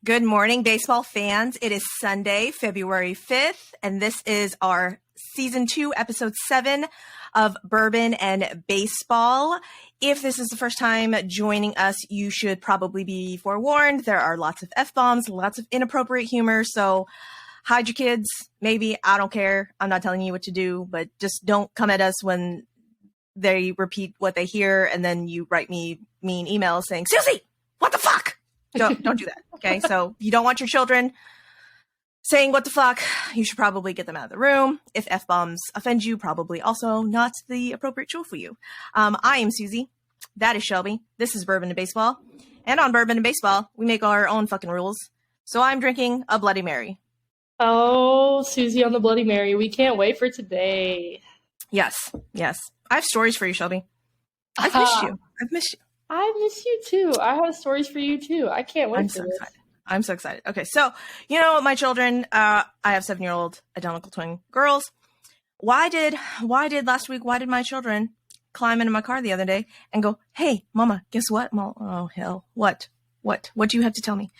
Good morning, baseball fans. It is Sunday, February 5th, and this is our Season 2, Episode 7 of Bourbon and Baseball. If this is the first time joining us, you should probably be forewarned. There are lots of F-bombs, lots of inappropriate humor, so hide your kids, maybe. I don't care. I'm not telling you what to do, but just don't come at us when they repeat what they hear, and then you write me mean emails saying, Suzy, what the fuck? Don't do that, okay? So if you don't want your children saying what the fuck, you should probably get them out of the room. If F-bombs offend you, probably also not the appropriate show for you. I am Suzy. That is Shelby. This is Bourbon and Baseball. And on Bourbon and Baseball, we make our own fucking rules. So I'm drinking a Bloody Mary. Oh, Suzy on the Bloody Mary. We can't wait for today. Yes. I have stories for you, Shelby. I've missed you. I miss you too. I have stories for you too. I can't wait for this. Excited. I'm so excited. Okay, so you know my children. I have 7-year-old identical twin girls. Why did my children climb into my car the other day and go, "Hey, Mama, guess what?" Oh hell, what? What do you have to tell me?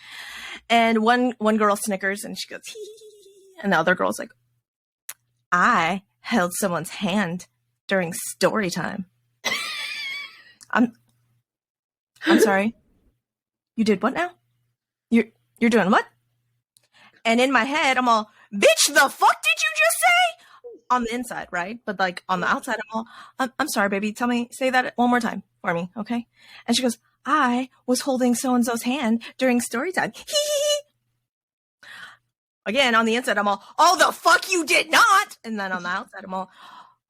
And one girl snickers and she goes, hee, and the other girl's like, I held someone's hand during story time. I'm sorry. You did what now? You're doing what? And in my head, I'm all, bitch, the fuck did you just say? On the inside, right? But like on the outside, I'm all, I'm sorry, baby. Say that one more time for me, okay? And she goes, I was holding so-and-so's hand during story time. Again, on the inside, I'm all, oh, the fuck you did not. And then on the outside, I'm all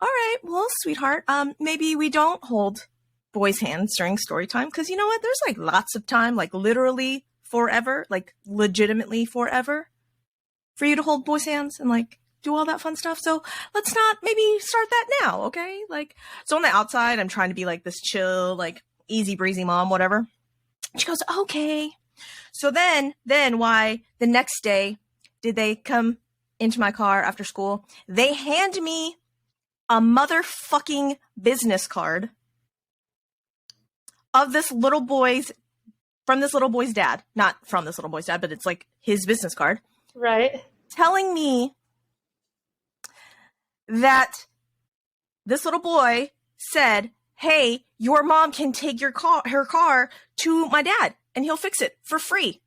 right, well, sweetheart, maybe we don't hold boys' hands during story time, because you know what? There's like lots of time, like literally forever, like legitimately forever, for you to hold boys' hands and like do all that fun stuff. So let's not maybe start that now, okay? Like, so on the outside, I'm trying to be like this chill, like easy breezy mom, whatever. She goes, okay. So then why the next day did they come into my car after school? They hand me a motherfucking business card of this little boy's, from this little boy's dad. Not from this little boy's dad, but it's like his business card. Right. Telling me that this little boy said, hey, your mom can take her car to my dad and he'll fix it for free.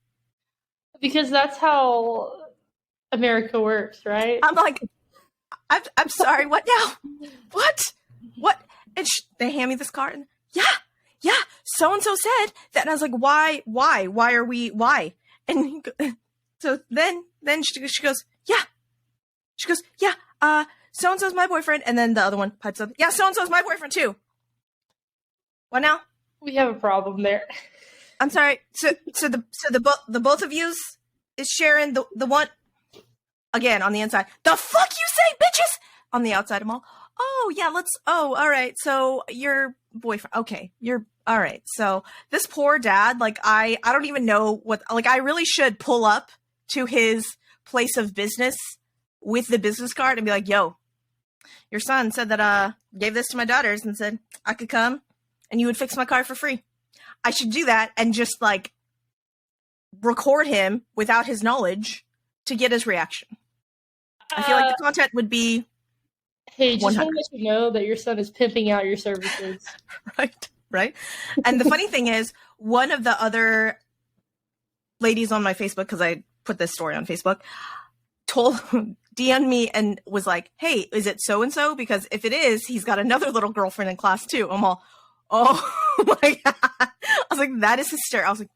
Because that's how America works, right? I'm like, I'm sorry, what now? What? And they hand me this card and yeah, so-and-so said that. And I was like, why? And so then she goes, yeah, so-and-so's my boyfriend. And then the other one pipes up, yeah, so-and-so's my boyfriend too. What now? We have a problem there. I'm sorry. So the both of yous is sharing the one, again, on the inside. The fuck you say, bitches? On the outside, I'm all, oh yeah, all right. So your boyfriend, okay, you're all right. So this poor dad, like I don't even know what, like I really should pull up to his place of business with the business card and be like, yo, your son said that gave this to my daughters and said I could come and you would fix my car for free. I should do that and just like record him without his knowledge to get his reaction. I feel like the content would be, hey, just want to let you know that your son is pimping out your services. Right. And the funny thing is, one of the other ladies on my Facebook, because I put this story on Facebook, DM'd me and was like, hey, is it so-and-so? Because if it is, he's got another little girlfriend in class too. I'm all, oh my God. I was like, that is hysterical. I was like,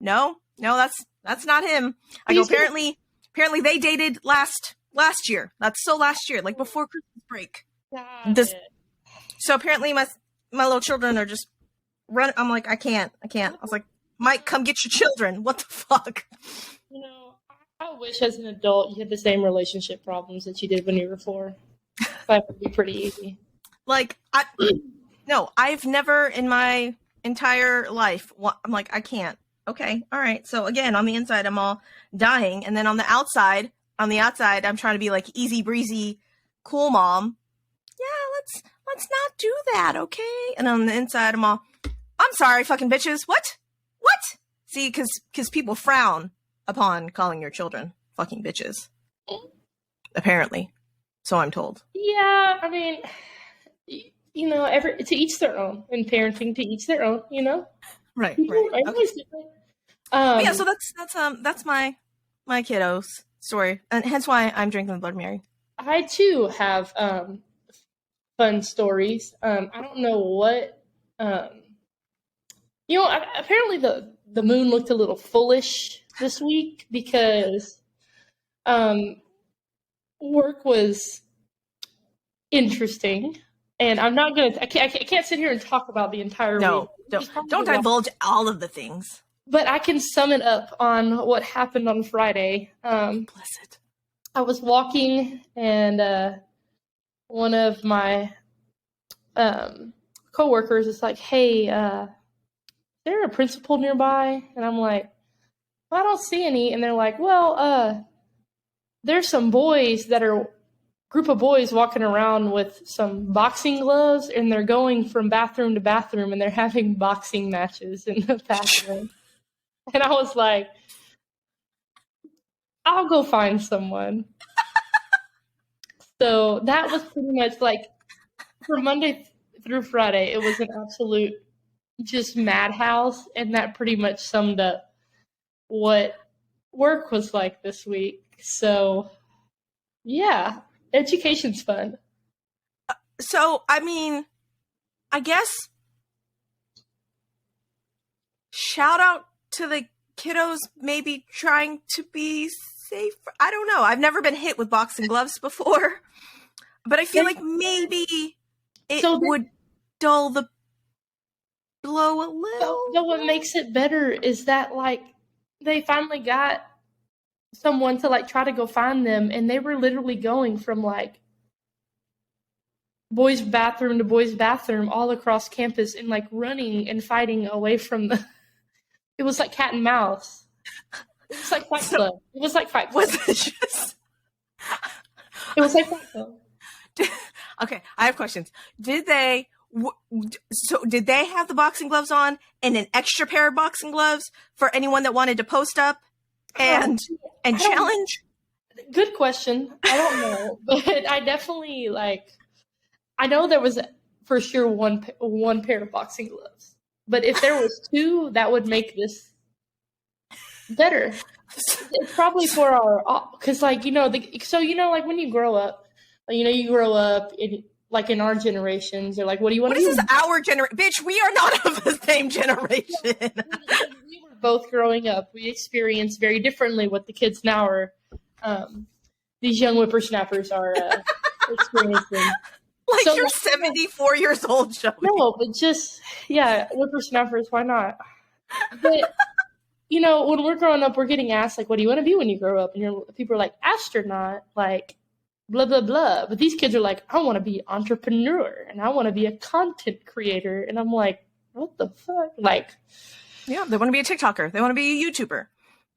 no, that's not him. I go, apparently they dated last year. That's so last year, like before Christmas break. So apparently my little children are just running. I'm like, I can't. I was like, Mike, come get your children. What the fuck? You know, I wish as an adult you had the same relationship problems that you did when you were 4. That would be pretty easy. Like, I've never in my entire life, I'm like, I can't. Okay, all right. So again, on the inside, I'm all dying. And then on the outside, I'm trying to be like easy breezy, cool mom. Yeah, let's not do that, okay? And on the inside, I'm sorry, fucking bitches. What? See, because people frown upon calling your children fucking bitches. Apparently. So I'm told. Yeah, I mean, to each their own, and parenting to each their own, Right. Everybody's Okay. different. Yeah, so that's my kiddos story, and hence why I'm drinking the Bloody Mary. I too have fun stories. I don't know what. Apparently the moon looked a little foolish this week because work was interesting, and I'm not gonna. I can't sit here and talk about the entire week. Don't divulge all of the things. But I can sum it up on what happened on Friday. Blessed. I was walking, and one of my coworkers is like, "Hey, is there a principal nearby?" And I'm like, "Well, I don't see any." And they're like, "Well, there's some boys that are group of boys walking around with some boxing gloves, and they're going from bathroom to bathroom, and they're having boxing matches in the bathroom." And I was like, I'll go find someone. So that was pretty much like, for Monday through Friday, it was an absolute just madhouse. And that pretty much summed up what work was like this week. So, yeah, education's fun. So, I mean, I guess shout out to the kiddos maybe trying to be safe. I don't know. I've never been hit with boxing gloves before, but I feel like maybe it would dull the blow a little. So what makes it better is that, like, they finally got someone to, like, try to go find them, and they were literally going from, like, boys' bathroom to boys' bathroom all across campus and, like, running and fighting away from the... It was like cat and mouse. It was like Fight Club. It was like Fight Club. Was it just... It was like Fight Club. Okay, I have questions. Did they have the boxing gloves on and an extra pair of boxing gloves for anyone that wanted to post up and challenge? Good question. I don't know, but I definitely I know there was for sure one pair of boxing gloves. But if there was two, that would make this better. It's probably for our, because like when you grow up, in our generations, they're like, what do you want to do? What is this, our generation? Bitch, we are not of the same generation. We were both growing up. We experienced very differently what the kids now are, these young whippersnappers are experiencing. Like, so, you're 74 years old, Shelby. No, but just, whippersnappers, why not? But, when we're growing up, we're getting asked, like, what do you want to be when you grow up? And people are like, astronaut, like, blah, blah, blah. But these kids are like, I want to be entrepreneur, and I want to be a content creator. And I'm like, what the fuck? Like, yeah, they want to be a TikToker. They want to be a YouTuber.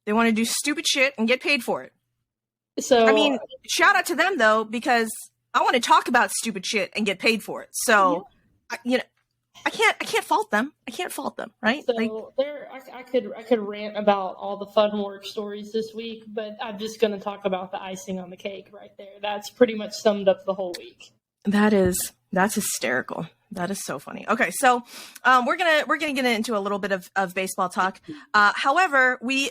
They want to do stupid shit and get paid for it. So, I mean, shout out to them, though, because I want to talk about stupid shit and get paid for it. So, I can't fault them. I can't fault them, right? So I could rant about all the fun work stories this week, but I'm just going to talk about the icing on the cake right there. That's pretty much summed up the whole week. That's hysterical. That is so funny. Okay, so we're gonna get into a little bit of baseball talk. However, we're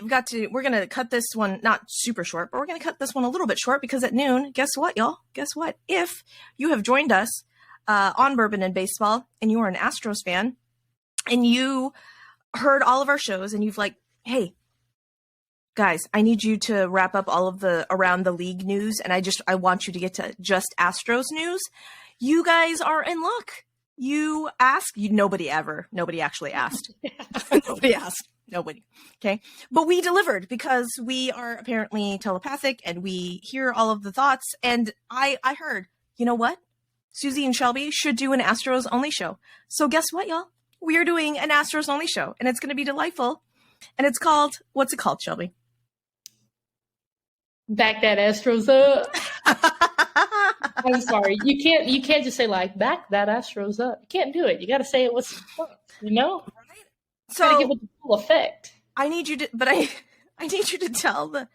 gonna cut this one not super short, but we're gonna cut this one a little bit short because at noon, guess what, y'all? Guess what? If you have joined us on Bourbon and Baseball and you are an Astros fan and you heard all of our shows and you've like, hey, guys, I need you to wrap up all of the around the league news, and I want you to get to just Astros news. You guys are in luck. You asked, nobody actually asked. Nobody asked. Nobody. Okay. But we delivered because we are apparently telepathic and we hear all of the thoughts. And I heard, you know what? Suzy and Shelby should do an Astros only show. So guess what, y'all? We are doing an Astros only show and it's going to be delightful. And it's called, what's it called, Shelby? Back That Astros Up. I'm sorry. You can't just say like back that Astros up. You can't do it. You got to say it with some fun, Right? So got to give it the full effect. I need you to, but I need you to tell the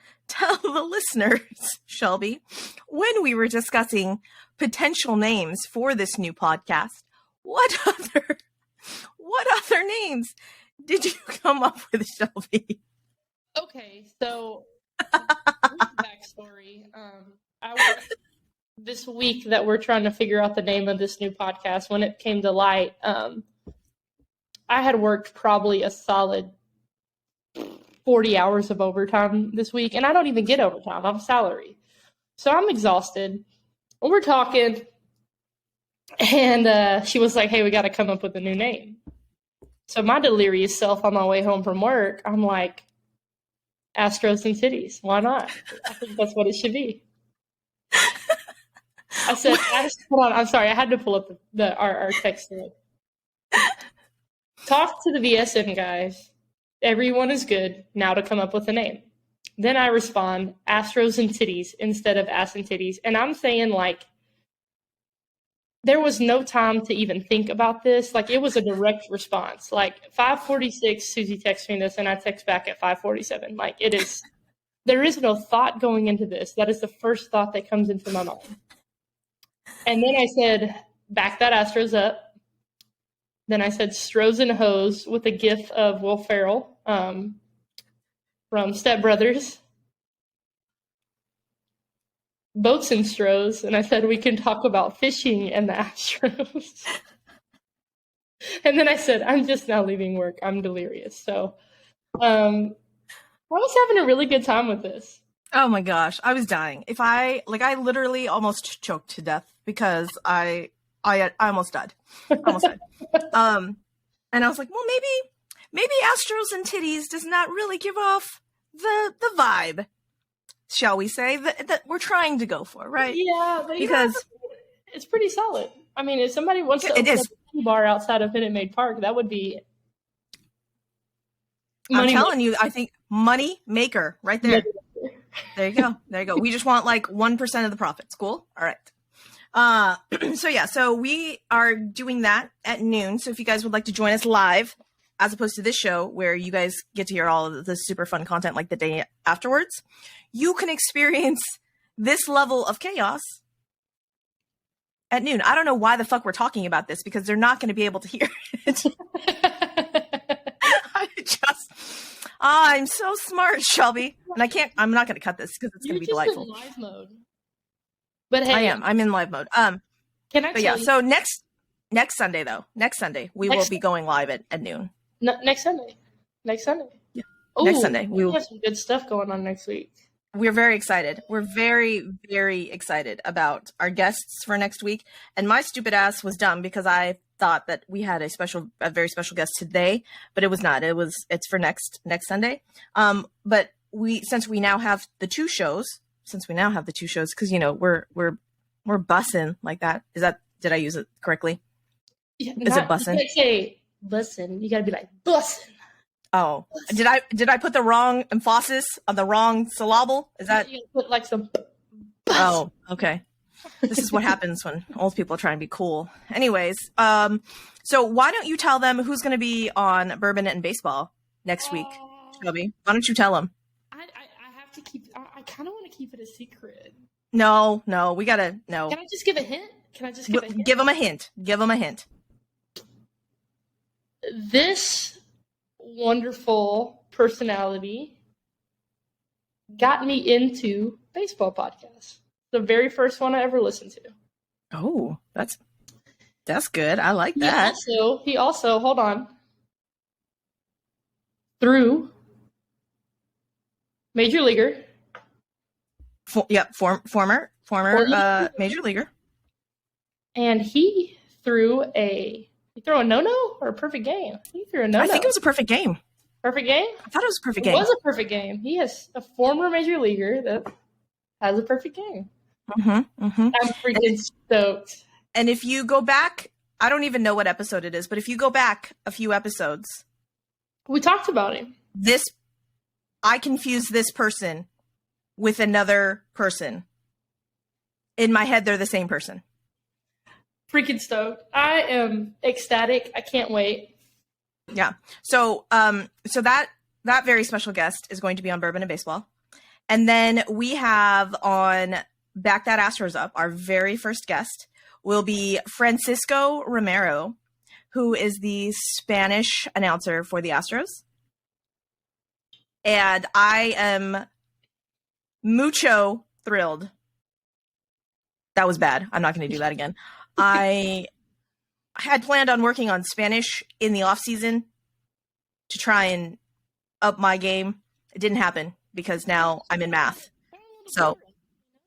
listeners, Shelby, when we were discussing potential names for this new podcast, what other names did you come up with, Shelby? Okay, so backstory. This week that we're trying to figure out the name of this new podcast, when it came to light, I had worked probably a solid 40 hours of overtime this week, and I don't even get overtime. I'm salary. So I'm exhausted. We're talking, and she was like, hey, we got to come up with a new name. So my delirious self on my way home from work, I'm like, Astros and Titties. Why not? I think that's what it should be. I said, hold on, I'm sorry. I had to pull up our text thread. Talk to the VSN guys. Everyone is good. Now to come up with a name. Then I respond, Astros and Titties instead of Ass and Titties. And I'm saying, like, there was no time to even think about this. Like, it was a direct response. Like, 5:46, Suzy texts me this, and I text back at 5:47. Like, there is no thought going into this. That is the first thought that comes into my mind. And then I said, back that Astros up. Then I said, Stros and Hose with a gif of Will Ferrell from Step Brothers. Boats and Stros. And I said, we can talk about fishing and the Astros. And then I said, I'm just now leaving work. I'm delirious. So I was having a really good time with this. Oh my gosh, I was dying. I literally almost choked to death because I almost died. And I was like, well, maybe Astros and Titties does not really give off the vibe, shall we say, that we're trying to go for, right? Yeah, but because it's pretty solid. I mean, if somebody wants to open a bar outside of Minute Maid Park, that would be I'm telling you, I think money maker right there. There you go. We just want like 1% of the profits. Cool. All right. So we are doing that at noon. So if you guys would like to join us live, as opposed to this show where you guys get to hear all of the super fun content like the day afterwards, you can experience this level of chaos at noon. I don't know why the fuck we're talking about this because they're not going to be able to hear it. I'm so smart, Shelby. And I'm not going to cut this because it's going to be delightful. You're just in live mode. But hey. I'm in live mode. Can I tell you? So next Sunday, we will be going live at noon. Next Sunday. Yeah. Ooh, next Sunday. We have some good stuff going on next week. We're very excited. We're very, very excited about our guests for next week. And my stupid ass was dumb because I thought that we had a very special guest today, but it was not. It's for next Sunday. But since we now have the two shows, because we're bussing like that. Did I use it correctly? Yeah, is it bussing? You can't say bussin'. You gotta be like bussing. Oh, did I put the wrong emphasis on the wrong syllable? Is that you put like some? Oh, okay. This is what happens when old people try and be cool. Anyways, so why don't you tell them who's going to be on Bourbon and Baseball next week, Shelby? Why don't you tell them? I have to keep. I kind of want to keep it a secret. No, we gotta no. Can I just give a hint? Give them a hint. Give them a hint. This wonderful personality got me into baseball podcasts. The very first one I ever listened to. Oh, that's good. I like that. He also, hold on. Through Major Leaguer. Former Major Leaguer. And he threw a no-no or a perfect game? He threw a no-no. I think it was a perfect game. Perfect game? I thought it was a perfect game. It was a perfect game. He is a former Major Leaguer that has a perfect game. Mm-hmm, mm-hmm. I'm freaking stoked. And if you go back, I don't even know what episode it is, but if you go back a few episodes, we talked about him. I confused this person with another person. In my head, they're the same person. Freaking stoked. I am ecstatic. I can't wait. Yeah. So that that very special guest is going to be on Bourbon and Baseball. And then we have on Back That Astros Up, our very first guest will be Francisco Romero, who is the Spanish announcer for the Astros. And I am mucho thrilled. That was bad. I'm not going to do that again. I had planned on working on Spanish in the off season to try and up my game. It didn't happen because now I'm in math. So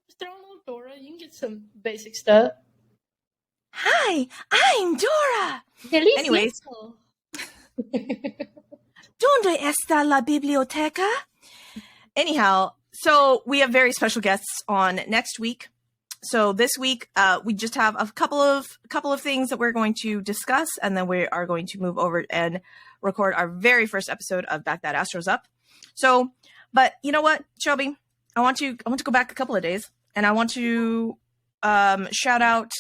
just throw a little Dora. You can get some basic stuff. Hi, I'm Dora. Delicioso. Anyways. ¿Dónde está la biblioteca? Anyhow, so we have very special guests on next week. So this week, we just have a couple of things that we're going to discuss, and then we are going to move over and record our very first episode of Back That Astros Up. So, but you know what, Shelby, I want to go back a couple of days, and I want to shout out.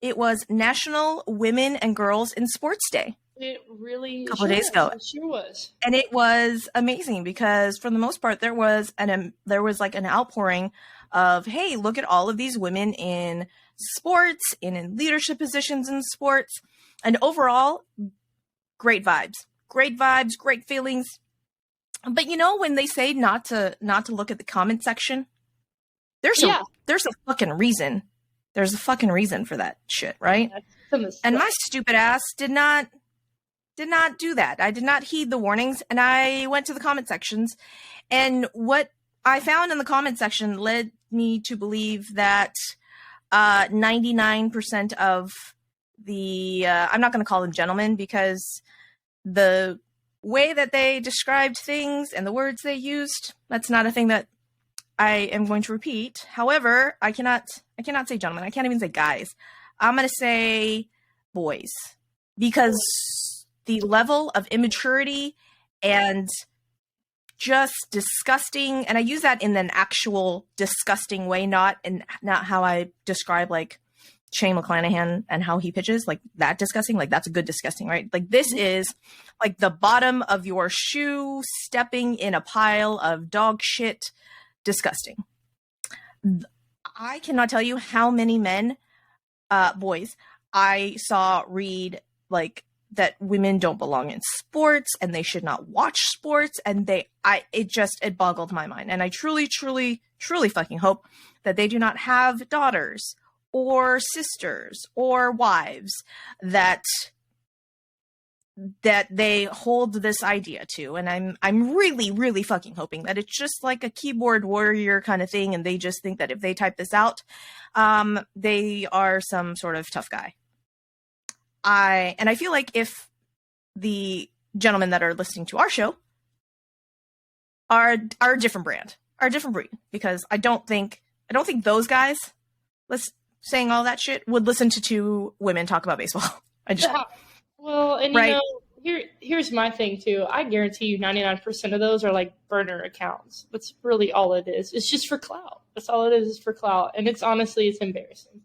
It was National Women and Girls in Sports Day. It really a couple of days ago. It sure was. And it was amazing because for the most part, there was like an outpouring of, hey, look at all of these women in sports and in leadership positions in sports. And overall, great vibes, great feelings. But you know, when they say not to look at the comment section, there's a fucking reason. There's a fucking reason for that shit, right? And my stupid ass did not do that. I did not heed the warnings, and I went to the comment sections, and what I found in the comment section led me to believe that 99% of the I'm not going to call them gentlemen because the way that they described things and the words they used, that's not a thing that I am going to repeat. However, I cannot say gentlemen. I can't even say guys. I'm going to say boys, because the level of immaturity and just disgusting, and I use that in an actual disgusting way, not how I describe like Shane McClanahan and how he pitches, like that disgusting, like that's a good disgusting, right? Like this is like the bottom of your shoe stepping in a pile of dog shit, disgusting. I cannot tell you how many men, boys, I saw read like that women don't belong in sports and they should not watch sports, and it boggled my mind. And I truly fucking hope that they do not have daughters or sisters or wives that they hold this idea to. And I'm really fucking hoping that it's just like a keyboard warrior kind of thing, and they just think that if they type this out, they are some sort of tough guy. I feel like if the gentlemen that are listening to our show are a different brand, are a different breed, because I don't think those guys, saying all that shit, would listen to two women talk about baseball. Well, and right? You know, here's my thing too. I guarantee you 99% of those are like burner accounts. That's really all it is. It's just for clout. That's all it is for clout. And it's embarrassing.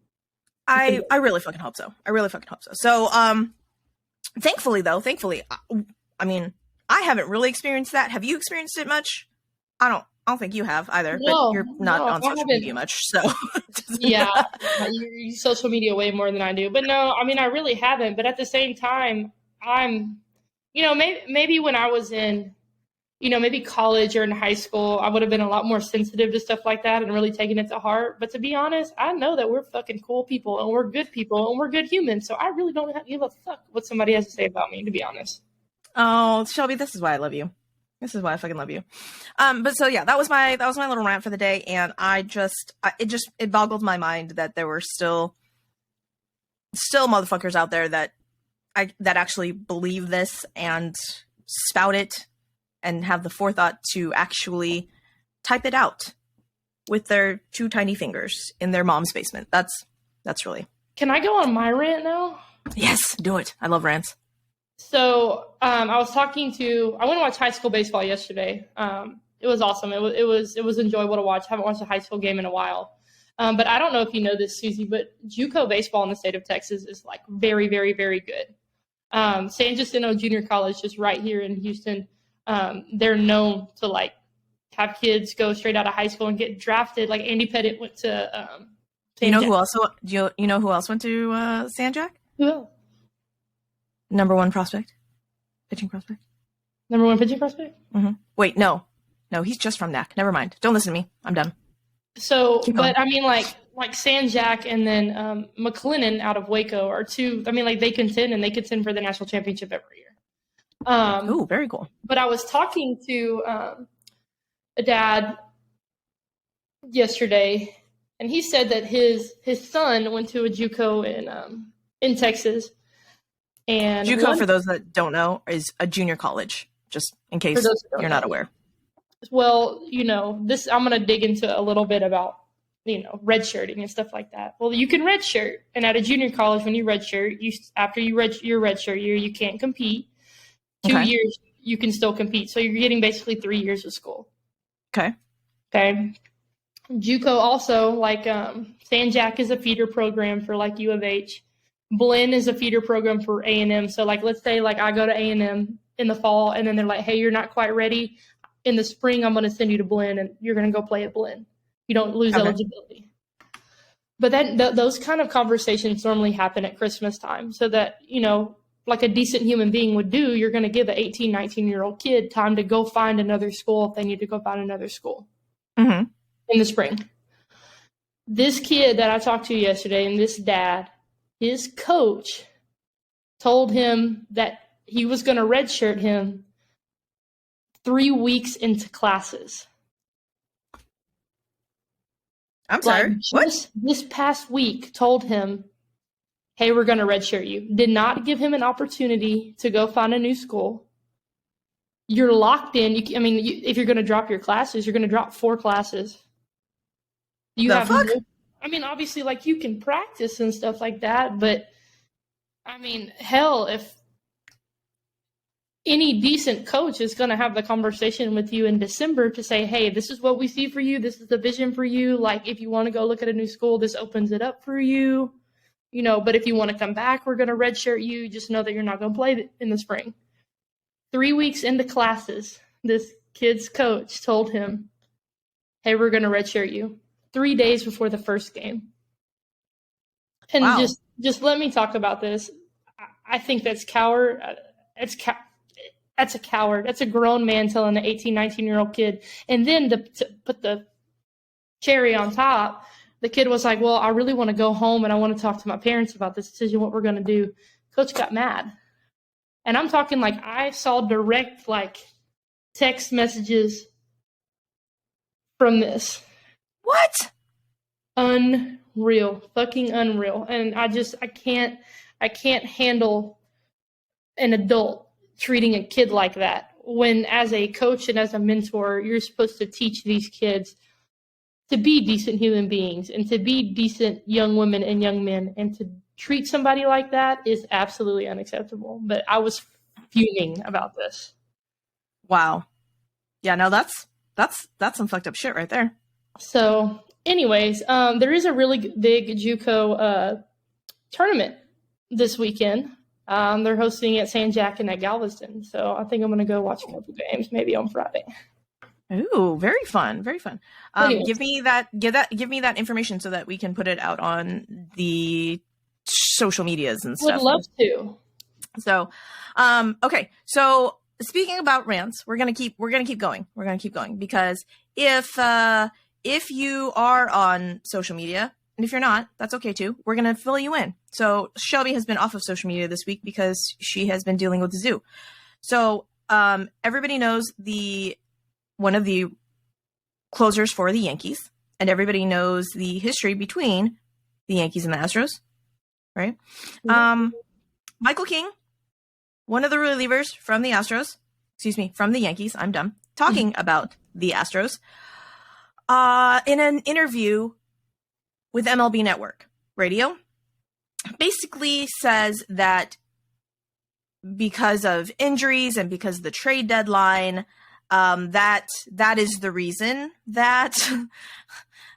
I really fucking hope so. So, thankfully, I mean, I haven't really experienced that. Have you experienced it much? I don't think you have either, but you're not on social media much. So yeah, you use social media way more than I do, but no, I mean, I really haven't. But at the same time, I'm, you know, maybe when I was in, you know, maybe college or in high school, I would have been a lot more sensitive to stuff like that and really taking it to heart. But to be honest, I know that we're fucking cool people and we're good people and we're good humans. So I really don't give a fuck what somebody has to say about me, to be honest. Oh, Shelby, this is why I love you. This is why I fucking love you. But so yeah, that was my little rant for the day, and it boggled my mind that there were still motherfuckers out there that actually believe this and spout it and have the forethought to actually type it out with their two tiny fingers in their mom's basement. That's really. Can I go on my rant now? Yes, do it. I love rants. So I went to watch high school baseball yesterday. It was awesome. It was enjoyable to watch. I haven't watched a high school game in a while. But I don't know if you know this, Suzy, but JUCO baseball in the state of Texas is like very, very, very good. San Jacinto Junior College, just right here in Houston, they're known to like have kids go straight out of high school and get drafted. Like Andy Pettit went to You know who else? You know who else went to San Jack? Who else? Number one prospect, pitching prospect. Number one pitching prospect. Mm-hmm. Wait, no, he's just from NAC. Never mind. Don't listen to me. I'm done. So, but I mean, like San Jack and then McLennan out of Waco are two. I mean, like they contend for the national championship every year. Oh, very cool. But I was talking to a dad yesterday, and he said that his son went to a JUCO in Texas. And JUCO, for those that don't know, is a junior college. Just in case you're not aware. Well, this I'm going to dig into a little bit about redshirting and stuff like that. Well, you can redshirt, and at a junior college, when you redshirt, after your redshirt year, you can't compete. 2 years you can still compete, so you're getting basically 3 years of school. Okay. JUCO also, like San Jack is a feeder program for like U of H. Blinn is a feeder program for A&M. So like, let's say like I go to A&M in the fall, and then they're like, hey, you're not quite ready. In the spring, I'm going to send you to Blinn, and you're going to go play at Blinn. You don't lose eligibility. But those kind of conversations normally happen at Christmas time, so that, like a decent human being would do, you're going to give an 18, 19-year-old kid time to go find another school if they need to go find another school in the spring. This kid that I talked to yesterday, and this dad, his coach told him that he was going to redshirt him 3 weeks into classes. I'm sorry. What? This past week told him, hey, we're going to redshirt you. Did not give him an opportunity to go find a new school. You're locked in. If you're going to drop your classes, you're going to drop 4 classes. Obviously, like you can practice and stuff like that, but hell, if any decent coach is going to have the conversation with you in December to say, hey, this is what we see for you. This is the vision for you. Like, if you want to go look at a new school, this opens it up for you. But if you want to come back, we're going to redshirt you. Just know that you're not going to play in the spring. 3 weeks into classes, this kid's coach told him, hey, we're going to redshirt you 3 days before the first game. And wow. just let me talk about this. I think that's coward. That's a coward. That's a grown man telling an 18, 19-year-old kid. And then to put the cherry on top, the kid was like, well, I really want to go home and I want to talk to my parents about this decision, what we're going to do. Coach got mad. And I'm talking like I saw direct like text messages from this. What? Unreal. Fucking unreal. And I can't handle an adult treating a kid like that, when as a coach and as a mentor, you're supposed to teach these kids to be decent human beings and to be decent young women and young men, and to treat somebody like that is absolutely unacceptable. But I was fuming about this. Wow. Yeah, no, that's some fucked up shit right there. So anyways, there is a really big JUCO tournament this weekend. They're hosting at San Jack and at Galveston. So I think I'm going to go watch a couple games maybe on Friday. Ooh, very fun. Very fun. Give me that information so that we can put it out on the social medias and stuff. Would love to. So, okay. So speaking about rants, we're going to keep going. We're going to keep going because if you are on social media, and if you're not, that's okay too. We're going to fill you in. So Shelby has been off of social media this week because she has been dealing with the zoo. So everybody knows one of the closers for the Yankees, and everybody knows the history between the Yankees and the Astros, right? Mm-hmm. Michael King, one of the relievers from the Yankees, I'm dumb, talking about the Astros in an interview with MLB Network Radio, basically says that because of injuries and because of the trade deadline, that is the reason that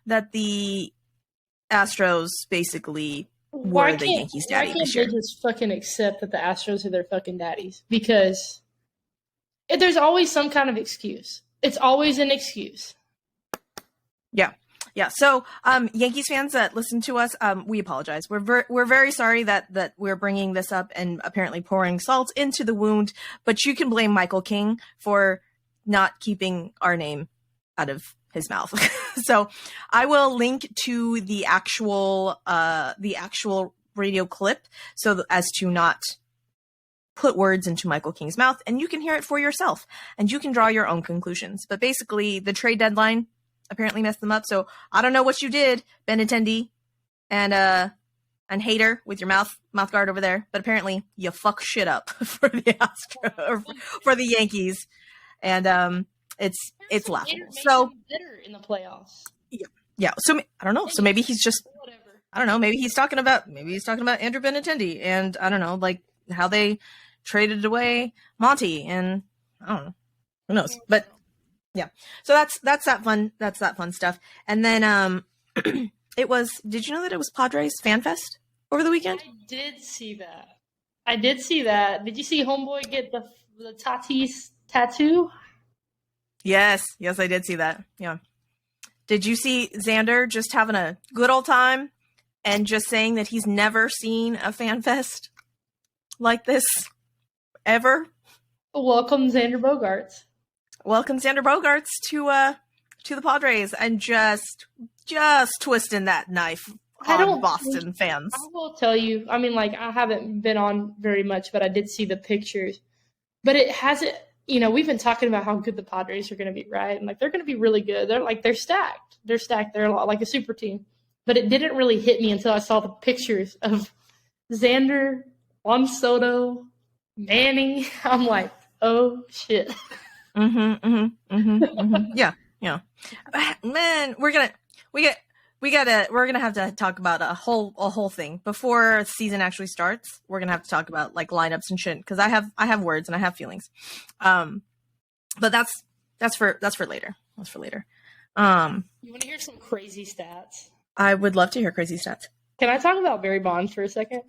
the Astros basically were the Yankees' daddy this year. Why can't they just fucking accept that the Astros are their fucking daddies? Because There's always some kind of excuse. It's always an excuse. Yeah. Yeah. So, Yankees fans that listen to us, we apologize. We're very sorry that we're bringing this up and apparently pouring salt into the wound, but you can blame Michael King for not keeping our name out of his mouth. So I will link to the actual radio clip so as to not put words into Michael King's mouth, and you can hear it for yourself and you can draw your own conclusions. But basically the trade deadline apparently messed them up. So I don't know what you did, Benintendi and Hater with your mouth guard over there, but apparently you fuck shit up for the for the Yankees. And it's laughable. So bitter in the playoffs. Yeah. So I don't know. So maybe he's just I don't know. Maybe he's talking about Andrew Benintendi and I don't know, like how they traded away Monty and I don't know. Who knows? But yeah. So that's that fun stuff. And then it was. Did you know that it was Padres Fan Fest over the weekend? I did see that. Did you see Homeboy get the Tatis tattoo? Yes, I did see that. Yeah. Did you see Xander just having a good old time and just saying that he's never seen a fan fest like this ever? Welcome, Xander Bogaerts. Welcome, Xander Bogaerts to the Padres and just twisting that knife on Boston fans. I will tell you, I mean, like, I haven't been on very much, but I did see the pictures. But it hasn't, we've been talking about how good the Padres are going to be, right? And, like, they're going to be really good. They're stacked. They're stacked. They're a lot like a super team. But it didn't really hit me until I saw the pictures of Xander, Juan Soto, Manny. I'm like, oh, shit. Yeah. Man, we're gonna have to talk about a whole thing before the season actually starts. We're gonna have to talk about like lineups and shit because I have words and I have feelings. But that's for later. That's for later. You want to hear some crazy stats? I would love to hear crazy stats. Can I talk about Barry Bonds for a second?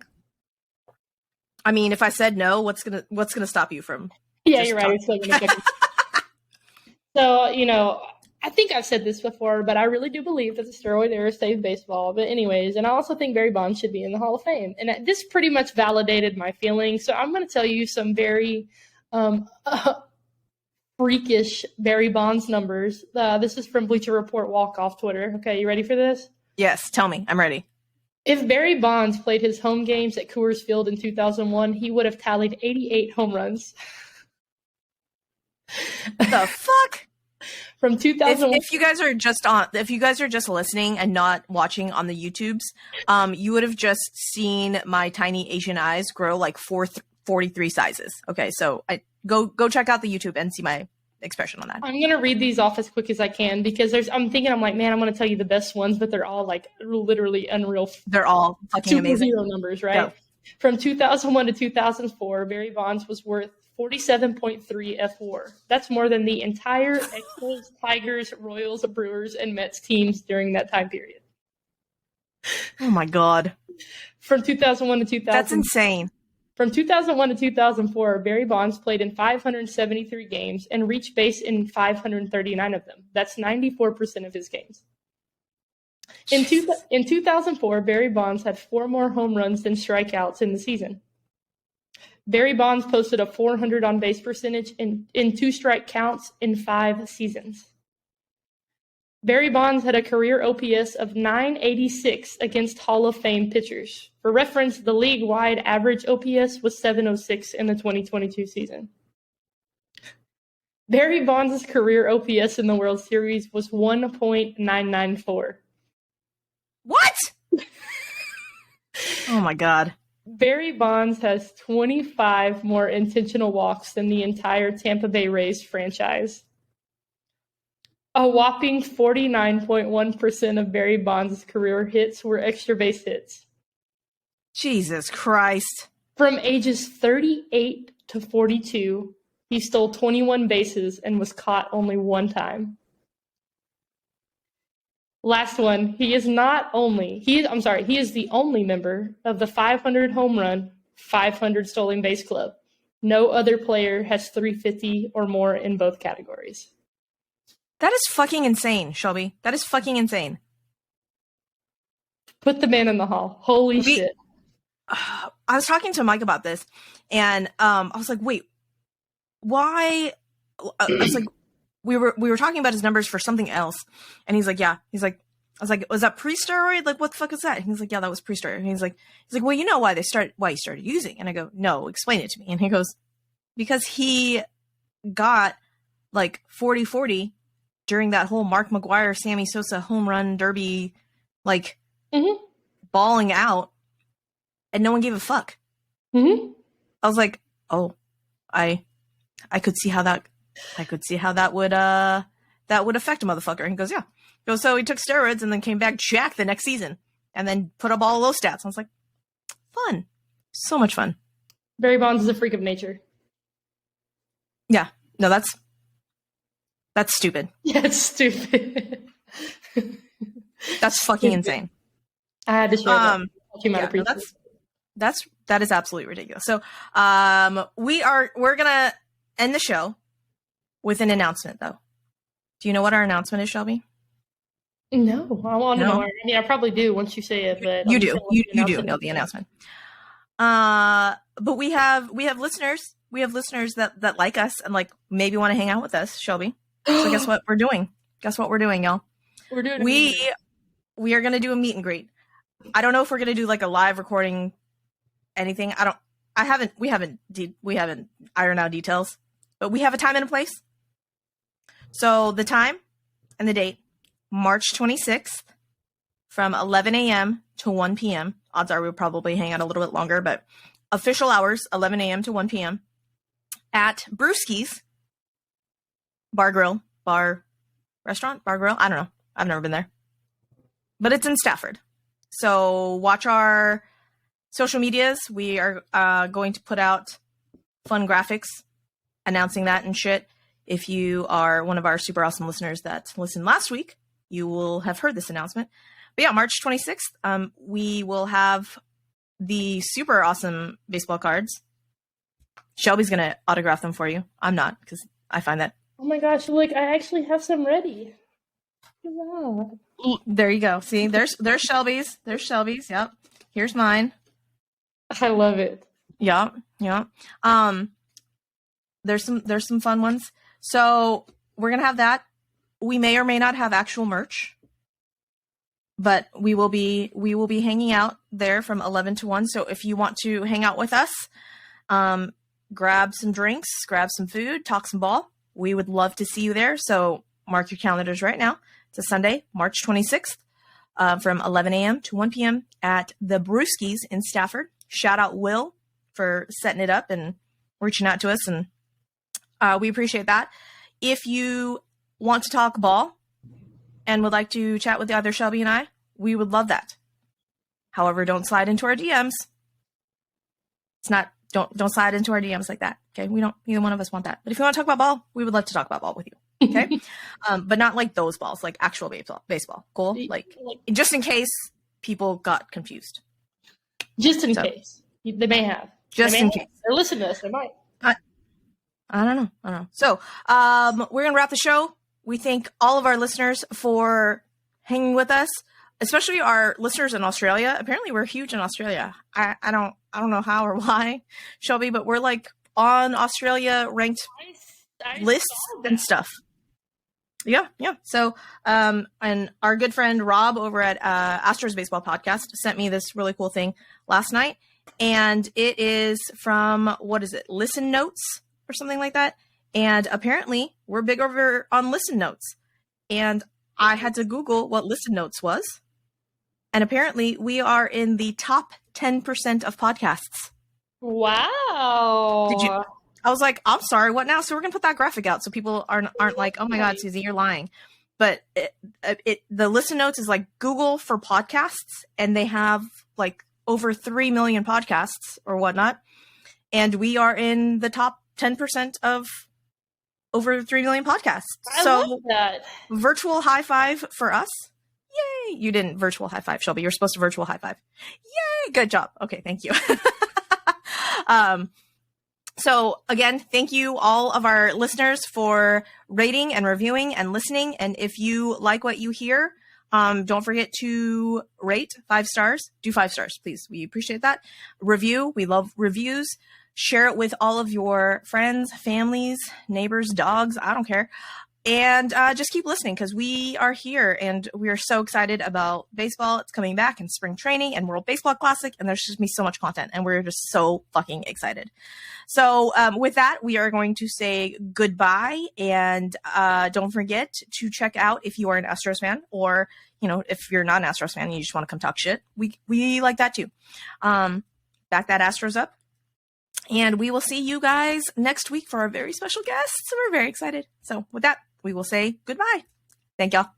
I mean, if I said no, what's gonna stop you from? Yeah, you're right. It's still gonna take So, I think I've said this before, but I really do believe that the steroid era saved baseball. But anyways, and I also think Barry Bonds should be in the Hall of Fame. And this pretty much validated my feelings. So I'm going to tell you some very freakish Barry Bonds numbers. This is from Bleacher Report Walk-Off Twitter. Okay, you ready for this? Yes, tell me. I'm ready. If Barry Bonds played his home games at Coors Field in 2001, he would have tallied 88 home runs. The fuck? From 2001. If you guys are just listening and not watching on the YouTubes, you would have just seen my tiny Asian eyes grow like 43 sizes. Okay, so go check out the YouTube and see my expression on that. I'm gonna read these off as quick as I can because I'm like, man, I'm gonna tell you the best ones, but they're all like literally unreal. They're all fucking amazing numbers, right? Go. From 2001 to 2004, Barry Bonds was worth 47.3 F4. That's more than the entire Expos, Tigers, Royals, Brewers, and Mets teams during that time period. Oh my god! From 2001 to 2000, that's insane. From 2001 to 2004, Barry Bonds played in 573 games and reached base in 539 of them. That's 94% of his games. In 2004, Barry Bonds had 4 more home runs than strikeouts in the season. Barry Bonds posted a 400 on-base percentage in 2 strike counts in 5 seasons. Barry Bonds had a career OPS of 986 against Hall of Fame pitchers. For reference, the league-wide average OPS was 706 in the 2022 season. Barry Bonds' career OPS in the World Series was 1.994. What? Oh my god. Barry Bonds has 25 more intentional walks than the entire Tampa Bay Rays franchise. A whopping 49.1% of Barry Bonds' career hits were extra base hits. Jesus Christ. From ages 38 to 42, he stole 21 bases and was caught only 1 time. Last one, he is the only member of the 500 home run, 500 stolen base club. No other player has 350 or more in both categories. That is fucking insane, Shelby. That is fucking insane. Put the man in the hall. Holy shit. I was talking to Mike about this, and I was like, wait, why? I was like, we were talking about his numbers for something else, and he's like, yeah. He's like, I was like, was that pre-steroid? Like, what the fuck is that? And he's like, yeah, that was pre-steroid. And he's like, well, you know why he started using? And I go, no, explain it to me. And he goes, because he got like 40-40 during that whole Mark McGwire, Sammy Sosa home run derby, like balling out, and no one gave a fuck. I was like, oh, I could see how that would affect a motherfucker. And he goes, yeah. He goes, so he took steroids and then came back jacked the next season and then put up all of those stats. I was like, fun. So much fun. Barry Bonds is a freak of nature. Yeah. No, that's stupid. Yeah, it's stupid. That's fucking insane. I had to share that. That is absolutely ridiculous. So we're gonna end the show with an announcement, though. Do you know what our announcement is, Shelby? No, I want to know. I mean, I probably do once you say it, but you do. You do know the announcement. But we have listeners. We have listeners that like us and like maybe want to hang out with us, Shelby. So guess what we're doing? Guess what we're doing, y'all? We are gonna do a meet and greet. I don't know if we're gonna do like a live recording, anything. We haven't ironed out details, but we have a time and a place. So the time and the date, March 26th from 11 a.m. to 1 p.m. Odds are we'll probably hang out a little bit longer, but official hours, 11 a.m. to 1 p.m. at Brewskis Restaurant. I don't know. I've never been there, but it's in Stafford. So watch our social medias. We are going to put out fun graphics announcing that and shit. If you are one of our super awesome listeners that listened last week, you will have heard this announcement. But yeah, March 26th, we will have the super awesome baseball cards. Shelby's going to autograph them for you. I'm not, because I find that. Oh my gosh, look, I actually have some ready. There you go. See, there's Shelby's. There's Shelby's. Yep. Here's mine. I love it. Yep. There's some fun ones. So we're going to have that. We may or may not have actual merch, but we will be hanging out there from 11 to 1. So if you want to hang out with us, grab some drinks, grab some food, talk some ball, we would love to see you there. So mark your calendars right now. It's a Sunday, March 26th, from 11 a.m. to 1 p.m. at the Brewskis in Stafford. Shout out Will for setting it up and reaching out to us, and we appreciate that. If you want to talk ball and would like to chat with either Shelby and I, we would love that. However, don't slide into our DMs. Don't slide into our DMs like that. Okay, neither one of us want that. But if you want to talk about ball, we would love to talk about ball with you. Okay, but not like those balls, like actual baseball. Cool. Like just in case people got confused. Just in case they may have. Just in case they're listening to us, they might. I don't know. So we're gonna wrap the show. We thank all of our listeners for hanging with us, especially our listeners in Australia. Apparently, we're huge in Australia. I don't know how or why, Shelby, but we're like on Australia ranked lists and stuff. Yeah. So, and our good friend Rob over at Astros Baseball Podcast sent me this really cool thing last night, and it is from, what is it, Listen Notes or something like that. And apparently we're big over on Listen Notes, and I had to Google what Listen Notes was, and apparently we are in the top 10% of podcasts. Wow. Did you? I was like, I'm sorry, what now? So we're gonna put that graphic out so people aren't like, oh my God, Suzy, you're lying. But the Listen Notes is like Google for podcasts, and they have like over 3 million podcasts or whatnot, and we are in the top 10% of over 3 million podcasts. I love that. Virtual high five for us. Yay! You didn't virtual high five, Shelby. You're supposed to virtual high five. Yay! Good job. Okay, thank you. So again, thank you all of our listeners for rating and reviewing and listening. And if you like what you hear, don't forget to rate 5 stars. Do 5 stars, please. We appreciate that. Review. We love reviews. Share it with all of your friends, families, neighbors, dogs. I don't care. And just keep listening because we are here and we are so excited about baseball. It's coming back and spring training and World Baseball Classic. And there's just going to be so much content and we're just so fucking excited. So with that, we are going to say goodbye. And don't forget to check out if you are an Astros fan or, you know, if you're not an Astros fan and you just want to come talk shit. We like that too. Back That Astros Up. And we will see you guys next week for our very special guests. We're very excited. So with that, we will say goodbye. Thank y'all.